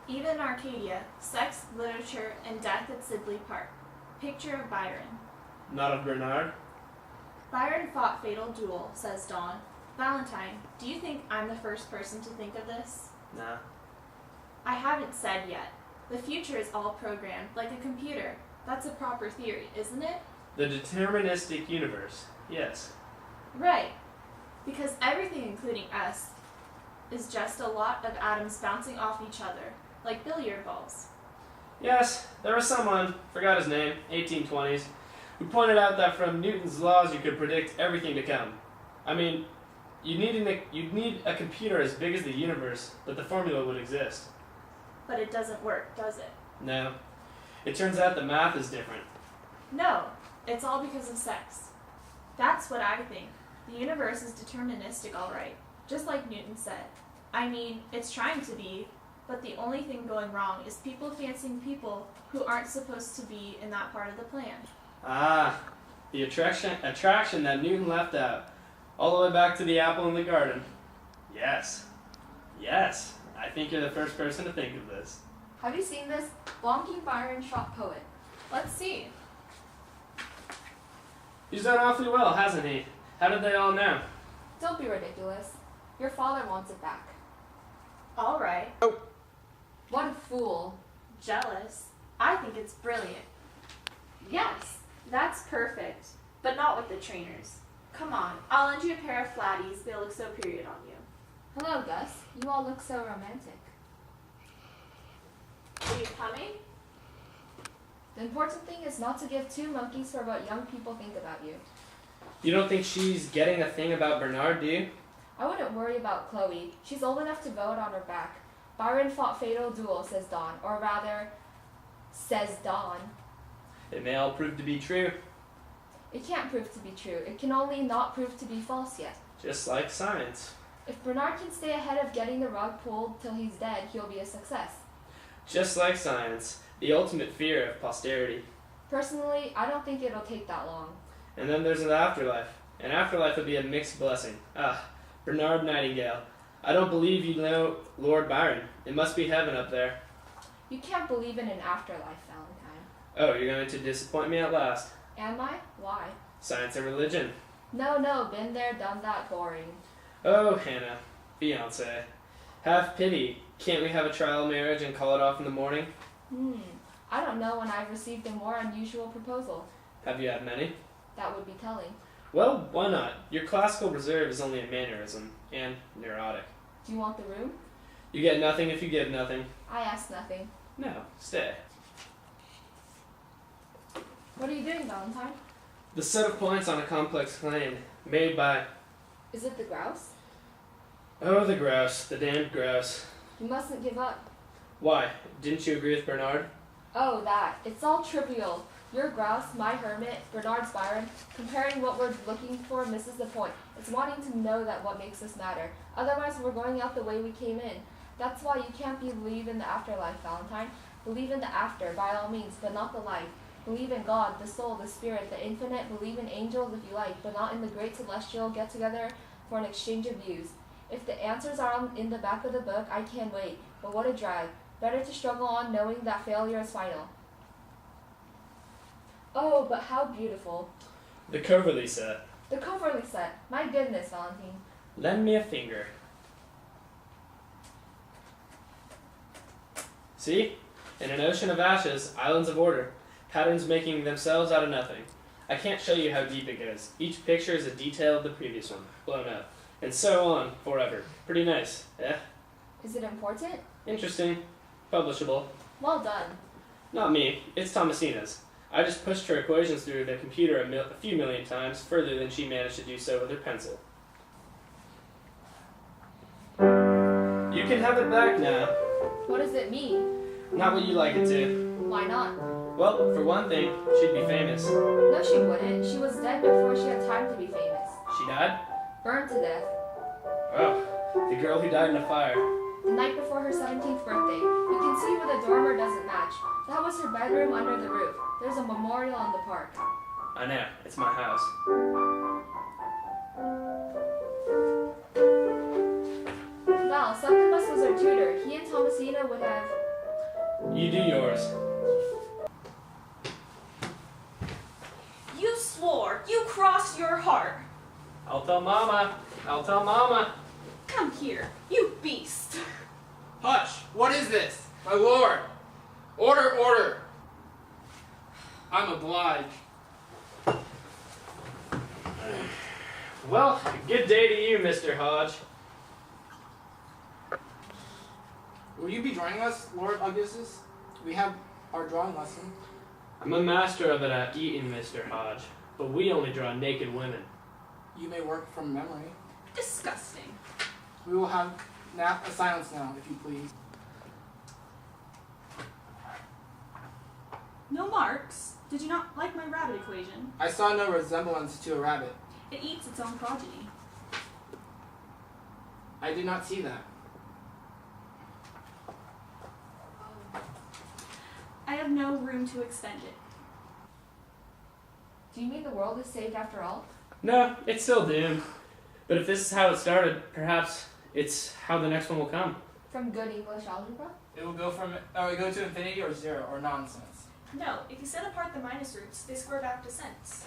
Even in Arcadia, sex, literature, and death at Sibley Park. Picture of Byron. Not of Bernard? Byron fought fatal duel, says Dawn. Valentine, do you think I'm the first person to think of this? Nah. I haven't said yet. The future is all programmed, like a computer. That's a proper theory, isn't it? The deterministic universe, yes. Right. Because everything, including us, is just a lot of atoms bouncing off each other, like billiard balls. Yes, there was someone, forgot his name, 1820s, who pointed out that from Newton's laws you could predict everything to come. I mean, you'd need a computer as big as the universe, but the formula would exist. But it doesn't work, does it? No. It turns out the math is different. No, it's all because of sex. That's what I think. The universe is deterministic, all right, just like Newton said. I mean, it's trying to be, but the only thing going wrong is people fancying people who aren't supposed to be in that part of the plan. Ah, the attraction that Newton left out, all the way back to the apple in the garden. Yes, I think you're the first person to think of this. Have you seen this? Bonking Byron shot poet. Let's see. He's done awfully well, hasn't he? How did they all know? Don't be ridiculous. Your father wants it back. All right. Oh. What a fool. Jealous. I think it's brilliant. Yes, that's perfect, but not with the trainers. Come on, I'll lend you a pair of flatties. They look so period on you. Hello, Gus. You all look so romantic. Are you coming? The important thing is not to give two monkeys for what young people think about you. You don't think she's getting a thing about Bernard, do you? I wouldn't worry about Chloe. She's old enough to vote on her back. Byron fought fatal duel, says Dawn. Or rather, says Dawn. It may all prove to be true, It can't prove to be true. It can only not prove to be false yet. just like science. If Bernard can stay ahead of getting the rug pulled till he's dead, he'll be a success. Just like science, the ultimate fear of posterity. Personally, I don't think it'll take that long. And then there's an afterlife. An afterlife would be a mixed blessing. Ah, Bernard Nightingale. I don't believe you know Lord Byron. It must be heaven up there. You can't believe in an afterlife, Valentine. Oh, you're going to disappoint me at last. Am I? Why? Science and religion. No, been there, done that, boring. Oh, Hannah. Fiancé. Have pity. Can't we have a trial marriage and call it off in the morning? I don't know when I've received a more unusual proposal. Have you had many? That would be telling. Well, why not? Your classical reserve is only a mannerism, and neurotic. Do you want the room? You get nothing if you give nothing. I asked nothing. No, stay. What are you doing, Valentine? The set of points on a complex claim, made by... Is it the grouse? Oh, the grouse. The damned grouse. You mustn't give up. Why? Didn't you agree with Bernard? Oh, that. It's all trivial. Your grouse, my hermit, Bernard's Byron. Comparing what we're looking for misses the point. It's wanting to know that what makes us matter. Otherwise, we're going out the way we came in. That's why you can't believe in the afterlife, Valentine. Believe in the after, by all means, but not the life. Believe in God, the soul, the spirit, the infinite. Believe in angels if you like, but not in the great celestial get-together for an exchange of views. If the answers are in the back of the book, I can't wait. But what a drag. Better to struggle on knowing that failure is final. Oh, but how beautiful. The Coverley set. The Coverley set. My goodness, Valentine. Lend me a finger. See? In an ocean of ashes, islands of order. Patterns making themselves out of nothing. I can't show you how deep it goes. Each picture is a detail of the previous one, blown up. And so on, forever. Pretty nice, eh? Is it important? Interesting. Publishable. Well done. Not me. It's Thomasina's. I just pushed her equations through the computer a few million times, further than she managed to do so with her pencil. You can have it back now. What does it mean? Not what you like it to. Why not? Well, for one thing, she'd be famous. No, she wouldn't. She was dead before she had time to be famous. She died? Burned to death. Oh, the girl who died in a fire. The night before her 17th birthday. You can see where the dormer doesn't match. That was her bedroom under the roof. There's a memorial in the park. I know, it's my house. Val, Septimus was her tutor. He and Thomasina would have You do yours. You swore. You crossed your heart. I'll tell Mama. I'll tell Mama. Come here, you beast. Hush! What is this? My lord! Order, order! I'm obliged. Well, good day to you, Mr. Hodge. Will you be joining us, Lord Augustus? We have our drawing lesson. I'm a master of it at Eton, Mr. Hodge, but we only draw naked women. You may work from memory. Disgusting. We will have a silence now, if you please. No marks. Did you not like my rabbit equation? I saw no resemblance to a rabbit. It eats its own progeny. I did not see that. I have no room to expend it. Do you mean the world is saved after all? No, it's still doomed. But if this is how it started, perhaps it's how the next one will come. From good English algebra? It will go to infinity or zero or nonsense. No, if you set apart the minus roots, they square back to cents.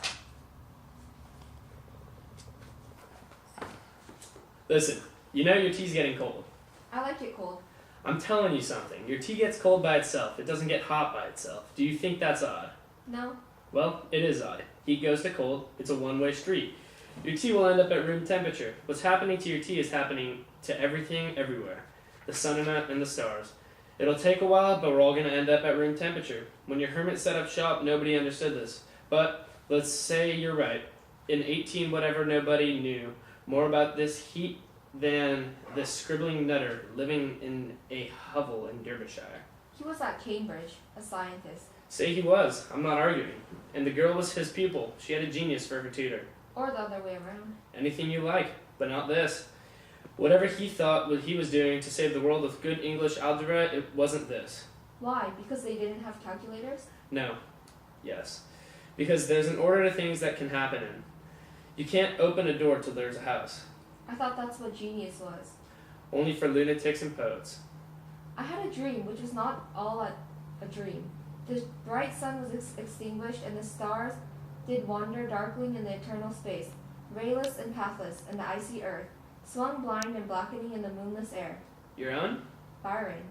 Listen, you know your tea's getting cold. I like it cold. I'm telling you something. Your tea gets cold by itself. It doesn't get hot by itself. Do you think that's odd? No. Well, it is odd. Heat goes to cold. It's a one-way street. Your tea will end up at room temperature. What's happening to your tea is happening to everything everywhere. The sun and the stars. It'll take a while, but we're all going to end up at room temperature. When your hermit set up shop, nobody understood this. But let's say you're right. In 18 whatever, nobody knew more about this heat than this scribbling nutter living in a hovel in Derbyshire. He was at Cambridge, a scientist. Say he was. I'm not arguing. And the girl was his pupil. She had a genius for her tutor. Or the other way around. Anything you like, but not this. Whatever he thought what he was doing to save the world with good English algebra, it wasn't this. Why? Because they didn't have calculators? No. Yes. Because there's an order to things that can happen in. You can't open a door till there's a house. I thought that's what genius was. Only for lunatics and poets. I had a dream, which was not all a dream. The bright sun was extinguished, and the stars did wander darkling in the eternal space, rayless and pathless, and the icy earth, swung blind and blackening in the moonless air. Your own? Byron.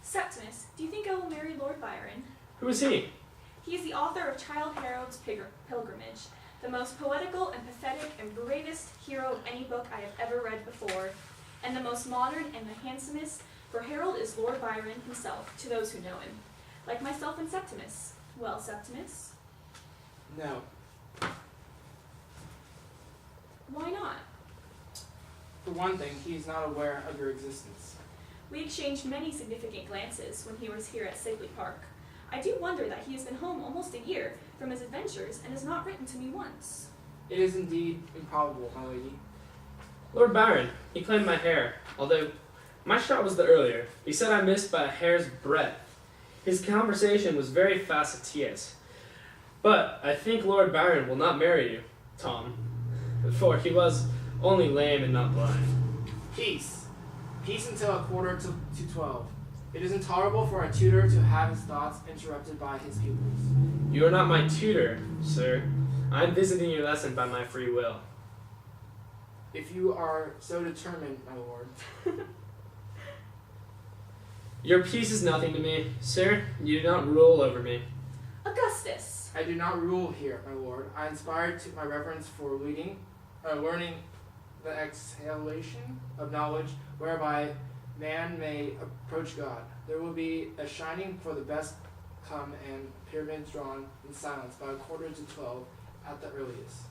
Septimus, do you think I will marry Lord Byron? Who is he? He is the author of Childe Harold's Pilgrimage, the most poetical and pathetic and bravest hero of any book I have ever read before, and the most modern and the handsomest, for Harold is Lord Byron himself, to those who know him. Like myself and Septimus. Well, Septimus? No. Why not? For one thing, he is not aware of your existence. We exchanged many significant glances when he was here at Sigley Park. I do wonder that he has been home almost a year from his adventures and has not written to me once. It is indeed improbable, my lady. Lord Byron. He claimed my hair, although my shot was the earlier. He said I missed by a hair's breadth. His conversation was very facetious. But I think Lord Byron will not marry you, Tom, for he was only lame and not blind. Peace. Peace until 11:45. It is intolerable for a tutor to have his thoughts interrupted by his pupils. You are not my tutor, sir. I am visiting your lesson by my free will. If you are so determined, my lord. Your peace is nothing to me, sir. You do not rule over me. Augustus! I do not rule here, my lord. I inspired to my reverence for learning the exhalation of knowledge whereby man may approach God. There will be a shining for the best come and pyramids drawn in silence by 11:45 at the earliest.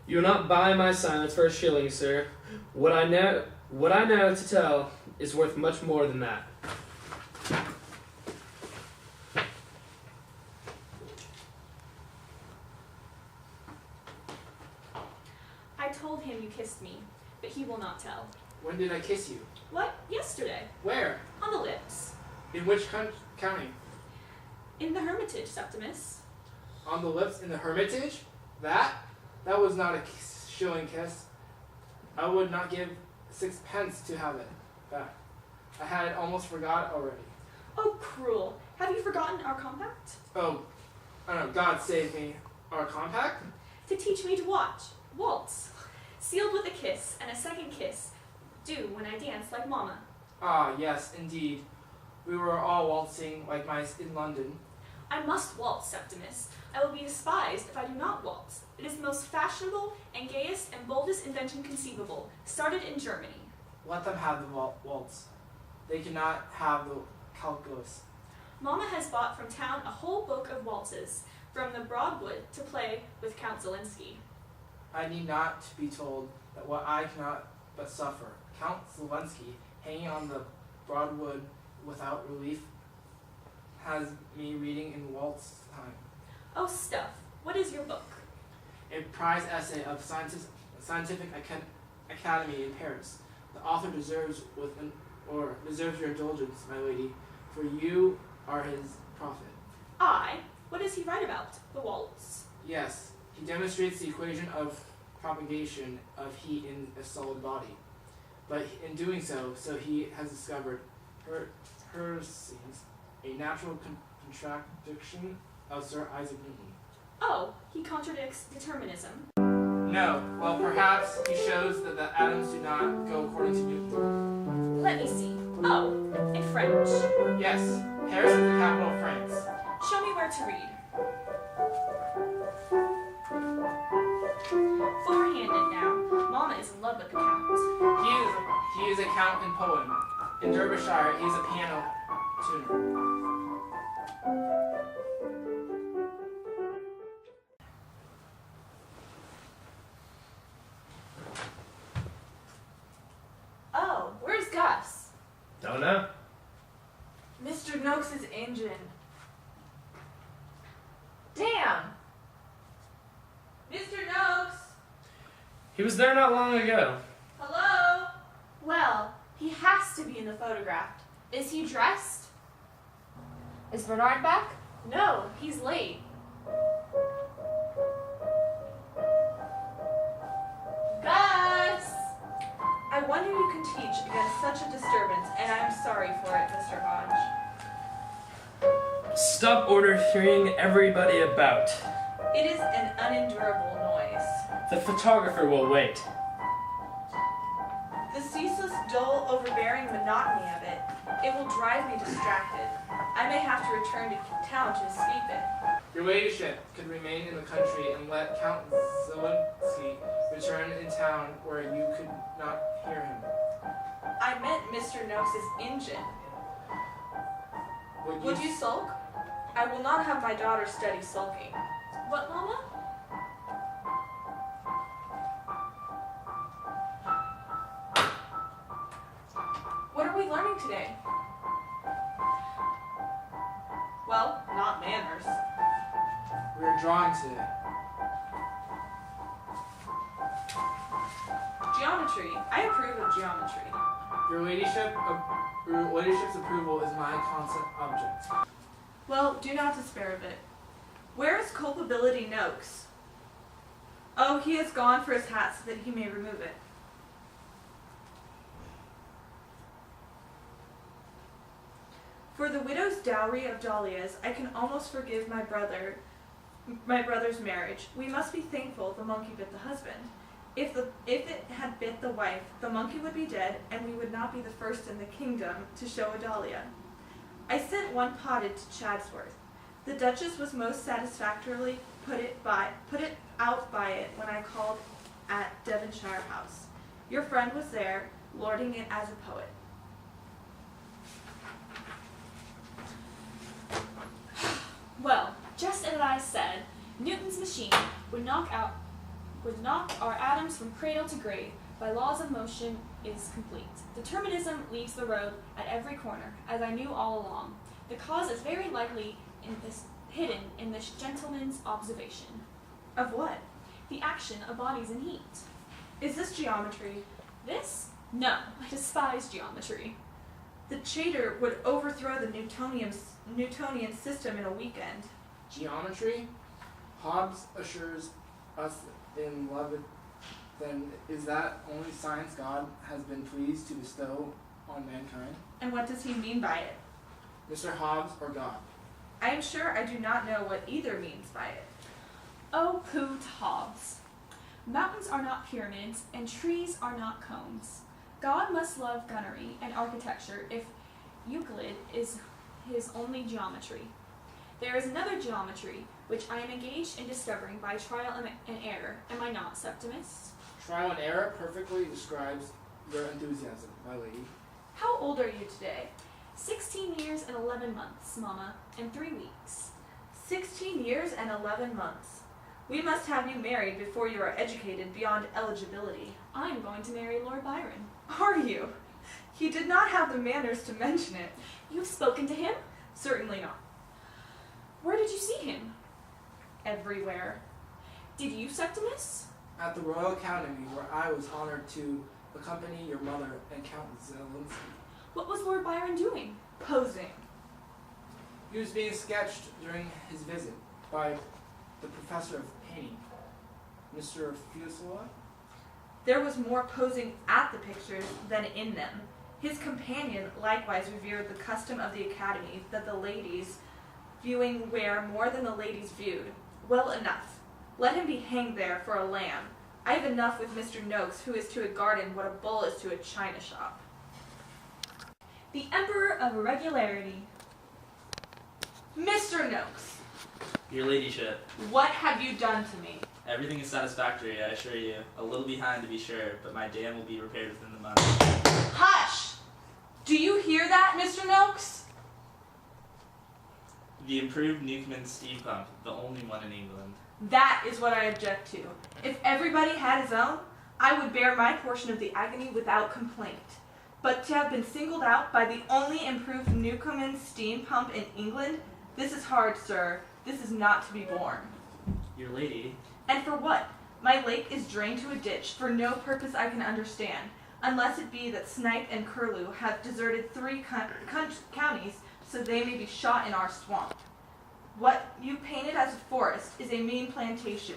You will not buy my silence for a shilling, sir. What I know to tell is worth much more than that. I told him you kissed me, but he will not tell. When did I kiss you? What? Yesterday. Where? On the lips. In which county? In the Hermitage, Septimus. On the lips in the Hermitage? That was not a shilling kiss. I would not give 6 pence to have it back. I had almost forgot already. Oh, cruel. Have you forgotten our compact? Oh, no, God save me. Our compact? To teach me to waltz. Sealed with a kiss and a second kiss. Do when I dance like Mama. Ah, yes, indeed. We were all waltzing like mice in London. I must waltz, Septimus. I will be despised if I do not waltz. It is the most fashionable and gayest and boldest invention conceivable, started in Germany. Let them have the waltz. They cannot have the calculus. Mama has bought from town a whole book of waltzes, from the Broadwood to play with Count Zelinsky. I need not to be told that what I cannot but suffer. Count Zelensky, hanging on the Broadwood without relief, has me reading in waltz time. Oh, stuff. What is your book? A prize essay of Scientific Academy in Paris. The author deserves your indulgence, my lady, for you are his prophet. I? What does he write about? The waltz? Yes, he demonstrates the equation of propagation of heat in a solid body. But in doing so he has discovered Hertzians, a natural contradiction of Sir Isaac Newton. Oh, he contradicts determinism. No, well perhaps he shows that the atoms do not go according to Newton. Let me see. Oh, in French. Yes, Paris is the capital of France. Show me where to read. Four-handed now. Mama is in love with the Count. He is a count in Poland. In Derbyshire, he is a piano tuner. Oh, where's Gus? Don't know. Mr. Noakes's engine. Damn! Mr. Noakes! He was there not long ago. Hello? Well, he has to be in the photograph. Is he dressed? Is Bernard back? No, he's late. Gus! I wonder you can teach against such a disturbance, and I'm sorry for it, Mr. Hodge. Stop ordering everybody about. It is an unendurable noise. The photographer will wait. The ceaseless, dull, overbearing monotony of it, it will drive me distracted. I may have to return to town to escape it. Your ladyship could remain in the country and let Count Zelensky return in town where you could not hear him. I meant Mr. Noakes's engine. Would you sulk? I will not have my daughter study sulking. What, Mama? What are we learning today? Well, not manners. We are drawing today. Geometry. I approve of geometry. Your ladyship's approval is my constant object. Well, do not despair of it. Where is culpability Noakes? Oh, he has gone for his hat so that he may remove it. For the widow's dowry of dahlias, I can almost forgive my brother's marriage. We must be thankful the monkey bit the husband. If it had bit the wife, the monkey would be dead, and we would not be the first in the kingdom to show a dahlia. I sent one potted to Chadsworth. The Duchess was most satisfactorily put it out by it when I called at Devonshire House. Your friend was there, lording it as a poet. Well, just as I said, Newton's machine would knock our atoms from cradle to grave. By laws of motion is complete. Determinism leaves the road at every corner, as I knew all along. The cause is very likely hidden in this gentleman's observation. Of what? The action of bodies in heat. Is this geometry? This? No, I despise geometry. The Chater would overthrow the Newtonian system in a weekend. Geometry? Hobbes assures us in love then is that only science God has been pleased to bestow on mankind. And what does he mean by it? Mr. Hobbes or God? I am sure I do not know what either means by it. Oh, pooh to Hobbes. Mountains are not pyramids, and trees are not cones. God must love gunnery and architecture if Euclid is his only geometry. There is another geometry which I am engaged in discovering by trial and error. Am I not, Septimus? Trial and error perfectly describes your enthusiasm, my lady. How old are you today? 16 years and 11 months, Mama, and 3 weeks. 16 years and 11 months. We must have you married before you are educated beyond eligibility. I am going to marry Lord Byron. Are you? He did not have the manners to mention it. You have spoken to him? Certainly not. Where did you see him? Everywhere. Did you, Septimus? At the Royal Academy, where I was honored to accompany your mother and Count Zelensky. What was Lord Byron doing? Posing. He was being sketched during his visit by the professor of painting, Mr. Fusela. There was more posing at the pictures than in them. His companion likewise revered the custom of the Academy that the ladies viewing wear more than the ladies viewed. Well enough. Let him be hanged there for a lamb. I have enough with Mr. Noakes, who is to a garden what a bull is to a china shop. The Emperor of Irregularity. Mr. Noakes, Your ladyship, what have you done to me? everything is satisfactory, I assure you. A little behind to be sure, but my dam will be repaired within the month. Hush! Do you hear that, Mr. Noakes? The improved Newcomen steam pump, the only one in England. That is what I object to. If everybody had his own, I would bear my portion of the agony without complaint. But to have been singled out by the only improved Newcomen steam pump in England, this is hard, sir. This is not to be borne. Your lady, And for what? My lake is drained to a ditch for no purpose I can understand, unless it be that Snipe and Curlew have deserted 3 counties so they may be shot in our swamp. What you painted as a forest is a mean plantation.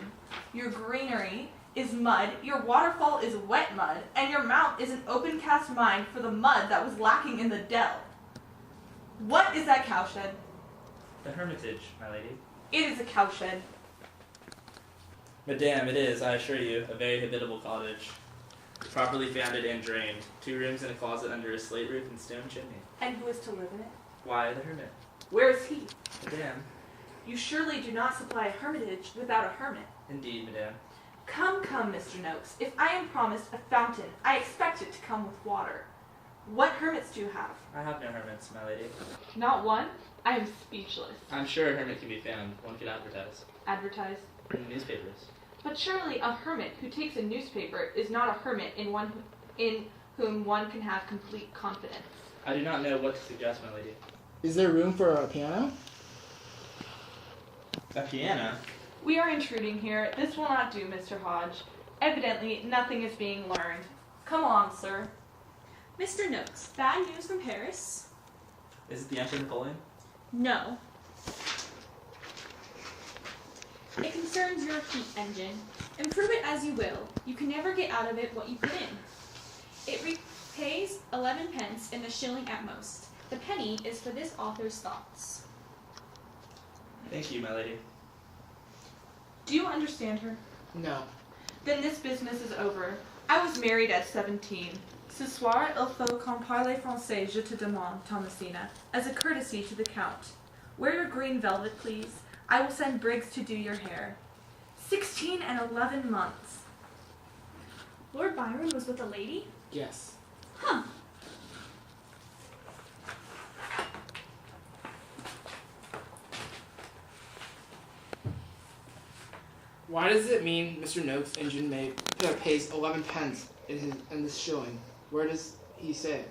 Your greenery is mud, your waterfall is wet mud, and your mount is an open cast mine for the mud that was lacking in the dell. What is that cowshed? the Hermitage, my lady. It is a cowshed. Madame, it is, I assure you, a very habitable cottage. Properly founded and drained. 2 rooms and a closet under a slate roof and stone chimney. And who is to live in it? Why, the hermit. Where is he? Madame. You surely do not supply a hermitage without a hermit. Indeed, madame. Come, Mr. Noakes. If I am promised a fountain, I expect it to come with water. What hermits do you have? I have no hermits, my lady. Not one? I am speechless. I'm sure a hermit can be found. One could advertise. Advertise. In the newspapers. But surely a hermit who takes a newspaper is not a hermit in whom one can have complete confidence. I do not know what to suggest, my lady. Is there room for a piano? A piano? We are intruding here. This will not do, Mr. Hodge. Evidently, nothing is being learned. Come on, sir. Mr. Noakes, bad news from Paris? Is it the Emperor Napoleon? No. It concerns your heat engine. Improve it as you will, you can never get out of it what you put in. It repays 11 pence in the shilling at most. The penny is for this author's thoughts. Thank you, my lady. Do you understand her? No. Then this business is over. I was married at 17. Ce soir, il faut qu'on parle français, je te demande, Thomasina, as a courtesy to the Count. Wear your green velvet, please. I will send Briggs to do your hair. 16 and 11 months. Lord Byron was with a lady? Yes. Huh. Why does it mean Mr. Noakes' engine pays 11 pence in this shilling? Where does he say it?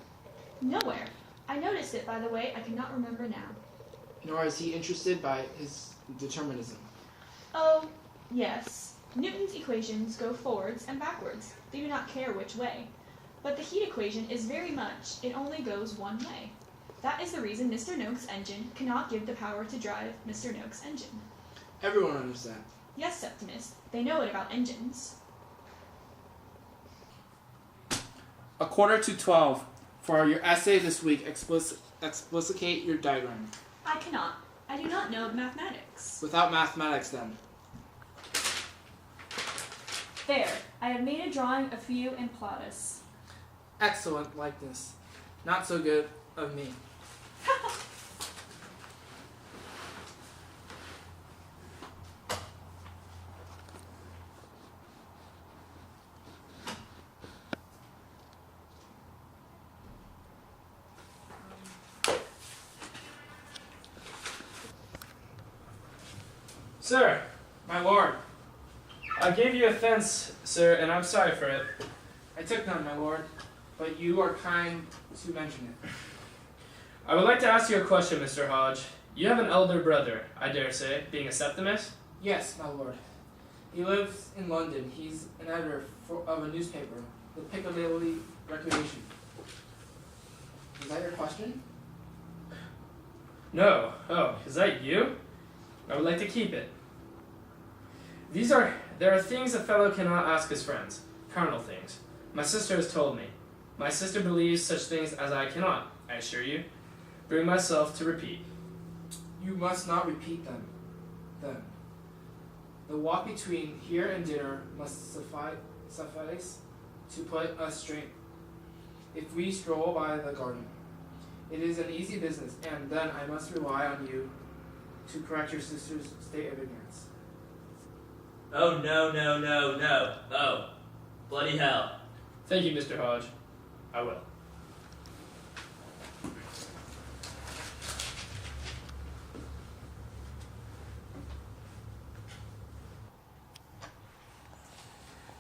Nowhere. I noticed it, by the way. I cannot remember now. Nor is he interested by his determinism. Oh, yes. Newton's equations go forwards and backwards. They do not care which way. But the heat equation is very much, it only goes one way. That is the reason Mr. Noakes' engine cannot give the power to drive Mr. Noakes' engine. Everyone understands. Yes, Septimus, they know it about engines. 11:45. For your essay this week, explicate your diagram. I cannot. I do not know mathematics. Without mathematics, then. There. I have made a drawing of you and Plautus. Excellent likeness. Not so good of me. Sir, My lord, I gave you offense, sir, and I'm sorry for it. I took none, my lord, but you are kind to mention it. I would like to ask you a question, Mr. Hodge. You have an elder brother, I dare say, being a Septimus? Yes, my lord. He lives in London. He's an editor of a newspaper, the Piccadilly Recreation. Is that your question? No. Oh, is that you? I would like to keep it. There are things a fellow cannot ask his friends, carnal things. My sister has told me. My sister believes such things as I cannot, I assure you, bring myself to repeat. You must not repeat them. Then. The walk between here and dinner must suffice to put us straight. If we stroll by the garden, it is an easy business, and then I must rely on you to correct your sister's state of ignorance. Oh, no, no, no, no. Oh, bloody hell. Thank you, Mr. Hodge. I will.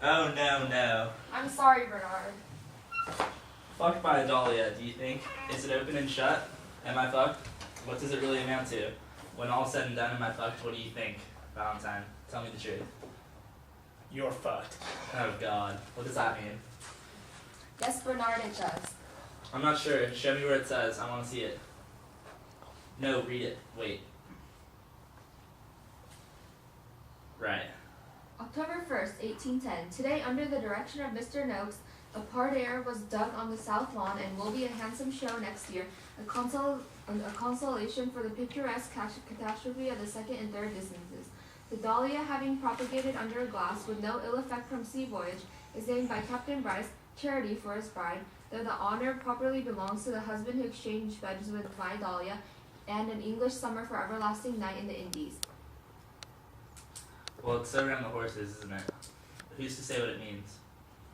Oh, no, no. I'm sorry, Bernard. Fucked by a Dahlia, do you think? Is it open and shut? Am I fucked? What does it really amount to? When all's said and done, am I fucked? What do you think, Valentine? Tell me the truth. You're fucked. Oh, God. What does that mean? Yes, Bernard, it does. I'm not sure. Show me where it says. I want to see it. No, read it. Wait. Right. October 1st, 1810. Today, under the direction of Mr. Noakes, a parterre was dug on the south lawn and will be a handsome show next year, a consolation for the picturesque catastrophe of the second and third distances. The Dahlia, having propagated under a glass with no ill effect from sea voyage, is named by Captain Bryce Charity for his bride, though the honor properly belongs to the husband who exchanged beds with my Dahlia, and an English summer for everlasting night in the Indies. Well, it's so around the horses, isn't it? Who's to say what it means?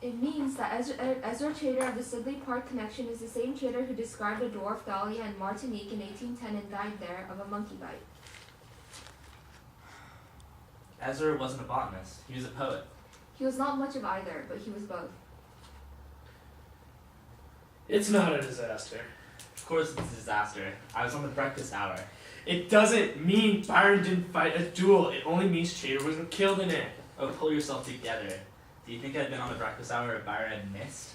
It means that Ezra Chater of the Sidley Park connection is the same Chater who described a dwarf Dahlia in Martinique in 1810 and died there of a monkey bite. Ezra wasn't a botanist. He was a poet. He was not much of either, but he was both. It's not a disaster. Of course it's a disaster. I was on the breakfast hour. It doesn't mean Byron didn't fight a duel. It only means Chater wasn't killed in it. Oh, pull yourself together. Do you think I'd been on the breakfast hour if Byron had missed?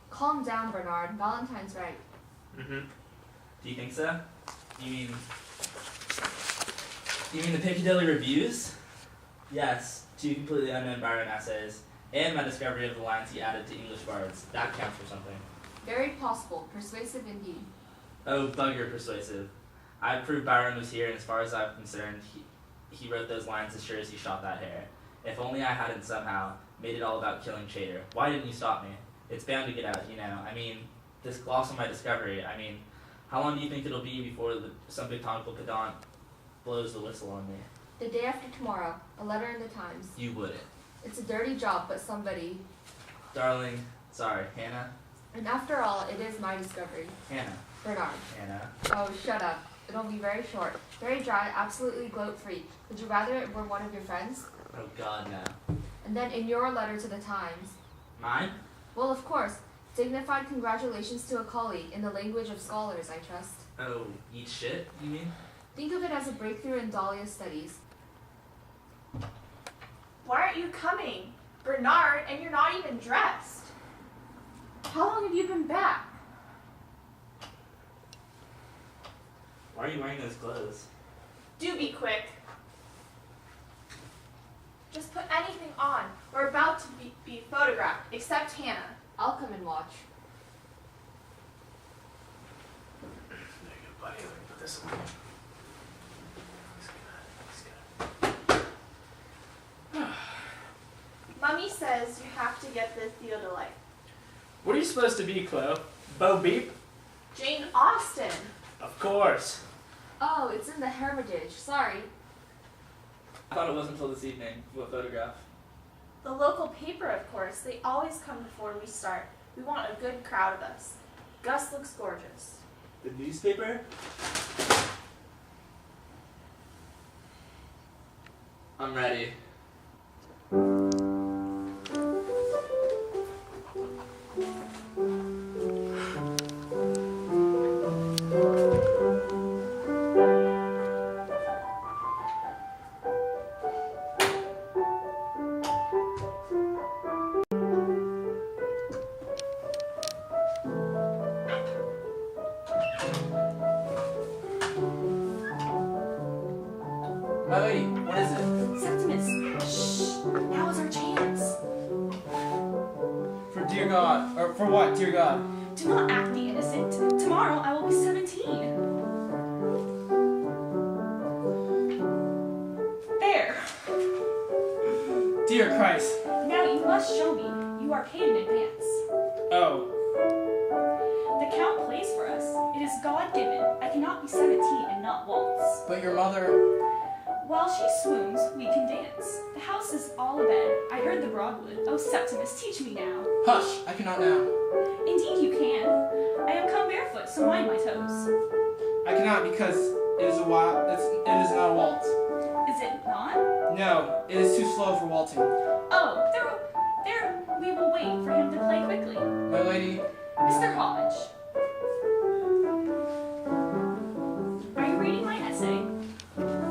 Calm down, Bernard. Valentine's right. Mm-hmm. Do you think so? You mean the Piccadilly Reviews? Yes, 2 completely unknown Byron essays, and my discovery of the lines he added to English bards. That counts for something. Very possible. Persuasive indeed. Oh, bugger persuasive. I proved Byron was here, and as far as I'm concerned, he wrote those lines as sure as he shot that hare. If only I hadn't somehow made it all about killing Chater. Why didn't you stop me? It's bound to get out, you know. I mean, this gloss on my discovery. I mean, how long do you think it'll be before some botanical pedant blows the whistle on me? The day after tomorrow. A letter in the Times. You wouldn't. It's a dirty job, but somebody. Darling, sorry, Hannah? And after all, it is my discovery. Hannah. Bernard. Hannah. Oh, shut up. It'll be very short. Very dry, absolutely gloat-free. Would you rather it were one of your friends? Oh, God, no. And then in your letter to the Times. Mine? Well, of course. Dignified congratulations to a colleague, in the language of scholars, I trust. Oh, eat shit, you mean? Think of it as a breakthrough in Dahlia studies. Why aren't you coming? Bernard, and you're not even dressed. How long have you been back? Why are you wearing those clothes? Do be quick. Just put anything on. We're about to be photographed, except Hannah. I'll come and watch. this one. Looks good. Mummy says you have to get the theodolite. What are you supposed to be, Chloe? Bo Beep? Jane Austen. Of course. Oh, it's in the Hermitage. Sorry. I thought it wasn't until this evening. What photograph? The local paper, of course. They always come before we start. We want a good crowd of us. Gus looks gorgeous. The newspaper? I'm ready. My lady, what is it? Septimus, shh. Now is our chance. For dear God, or for what, dear God? Do not act the innocent. Tomorrow I will be 17. There. Dear Christ. Now you must show me. You are paid in advance. Oh, The Count plays for us. It is God-given. I cannot be 17 and not waltz. but your mother. While she swoons, we can dance. The house is all abed. I heard the Broadwood. Oh, Septimus, teach me now. Hush, I cannot now. Indeed you can. I have come barefoot, so mind my toes. I cannot because it is a wild. It is not a waltz. Is it not? No, it is too slow for waltzing. Oh, there we will wait for him to play quickly. My lady, Mr. Hodge. Are you reading my essay?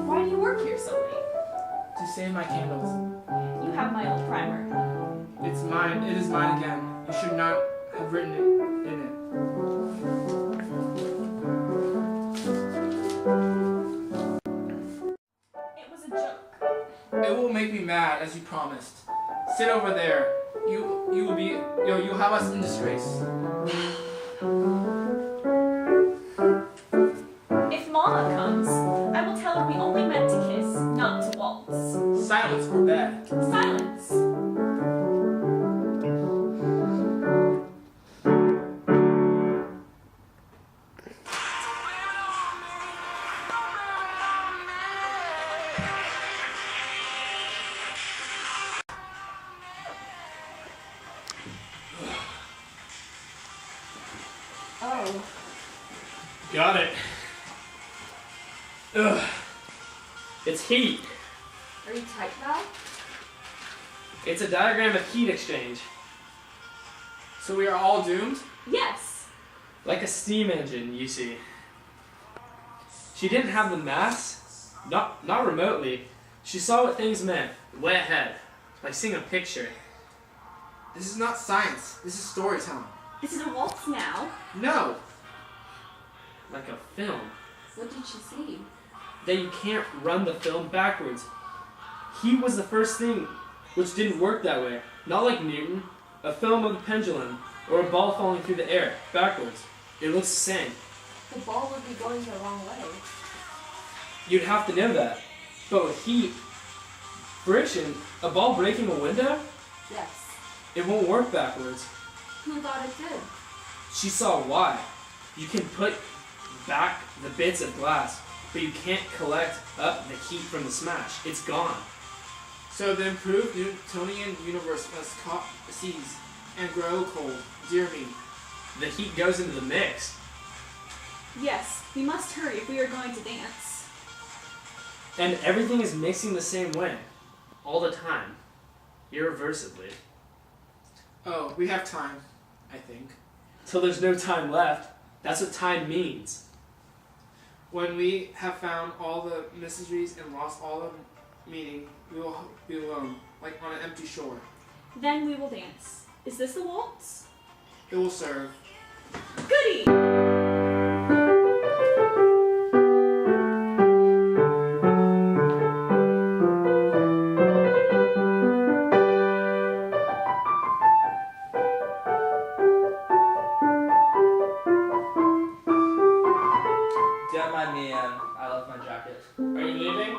Why do you work here so late? to save my candles. You have my old primer. It's mine. It is mine again. You should not have written it in it. It was a joke. It will make me mad, as you promised. Sit over there. You'll have us in disgrace. If Mama comes, I will tell her we only meant to kiss, not to waltz. Silence or bed. Silence. Oh. Got it. Ugh. It's heat. Are you tight now? It's a diagram of heat exchange. So we are all doomed? Yes. Like a steam engine, you see. She didn't have the mass, not remotely. She saw what things meant, way ahead, like seeing a picture. This is not science. This is storytelling. Is it a waltz now? No! Like a film. What did she see? That you can't run the film backwards. Heat was the first thing which didn't work that way. Not like Newton, a film of the pendulum, or a ball falling through the air, backwards. It looks the same. The ball would be going the wrong way. You'd have to know that. But with heat, friction, a ball breaking a window, Yes. it won't work backwards. Who thought it did? She saw why. You can put back the bits of glass, but you can't collect up the heat from the smash. It's gone. So the improved Newtonian universe must seize and grow cold. Dear me. The heat goes into the mix. Yes. We must hurry if we are going to dance. And everything is mixing the same way. All the time. Irreversibly. Oh, we have time, I think. Till there's no time left. That's what time means. When we have found all the mysteries and lost all the meaning, we will be alone, like on an empty shore. Then we will dance. Is this the waltz? It will serve. Goody! Do you have my mind me, I left my jacket. Are you leaving?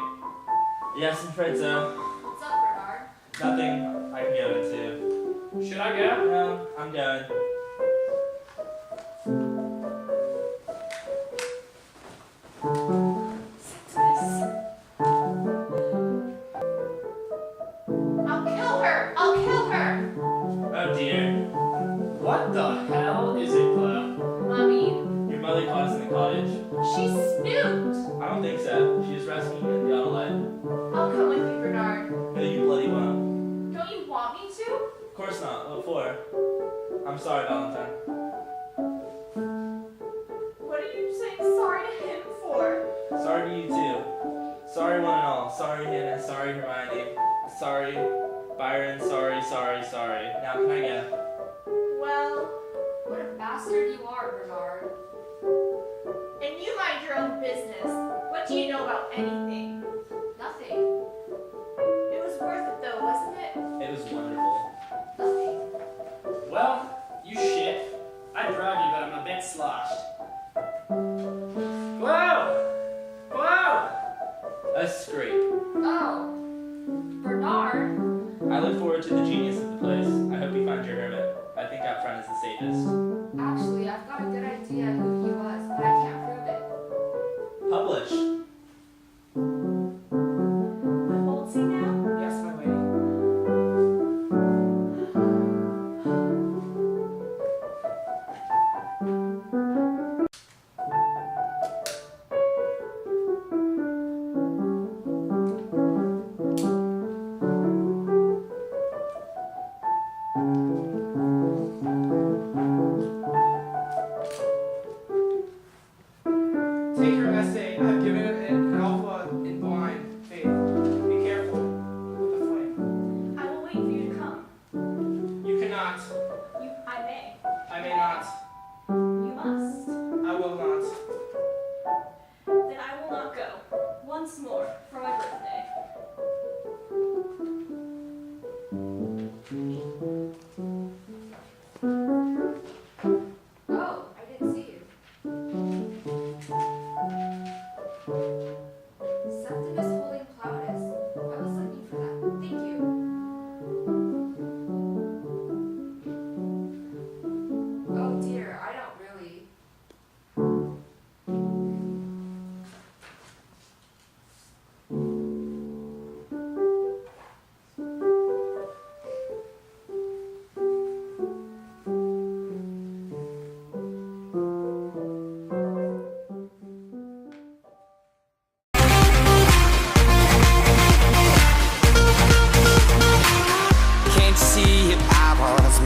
Yes, I'm afraid so. What's up, Bernard? Nothing I can go into. Should I go? No, I'm going. I'll kill her! Oh dear. What the hell is it, Chloe? Mommy, Your mother caught us in the cottage? she snooped! I don't think so. She was rescuing me in the auto light. I'll come with you, Bernard. No, you bloody won't. Don't you want me to? Of course not. What for? I'm sorry, Valentine. What are you saying sorry to him for? Sorry to you too. Sorry one and all. Sorry Hannah. Sorry Hermione. Sorry Byron. Sorry. Now can I go? Well, what a bastard you are, Bernard. And you mind your own business. What do you know about anything? Nothing. It was worth it though, wasn't it? It was wonderful. Nothing. Well, you shit. I'd drive you, but I'm a bit sloshed. Chloe! Chloe! A scrape. Oh. Bernard? I look forward to the genius of the place. I hope you find your hermit. I think out front is the safest. Actually, I've got a good idea who he was, but I can't prove it. Publish. I'm Boltsy now. Yes, my lady. Take your essay. I have given it an alpha in blind faith. Be careful with the flame. I will wait for you to come. You cannot. I may. I may not. You must. I will not. Then I will not go. Once more for my birthday. Oh, I didn't see you. Septimus holding Plautus. I was looking for that. Thank you. Oh dear, I don't really. Can't you see if I was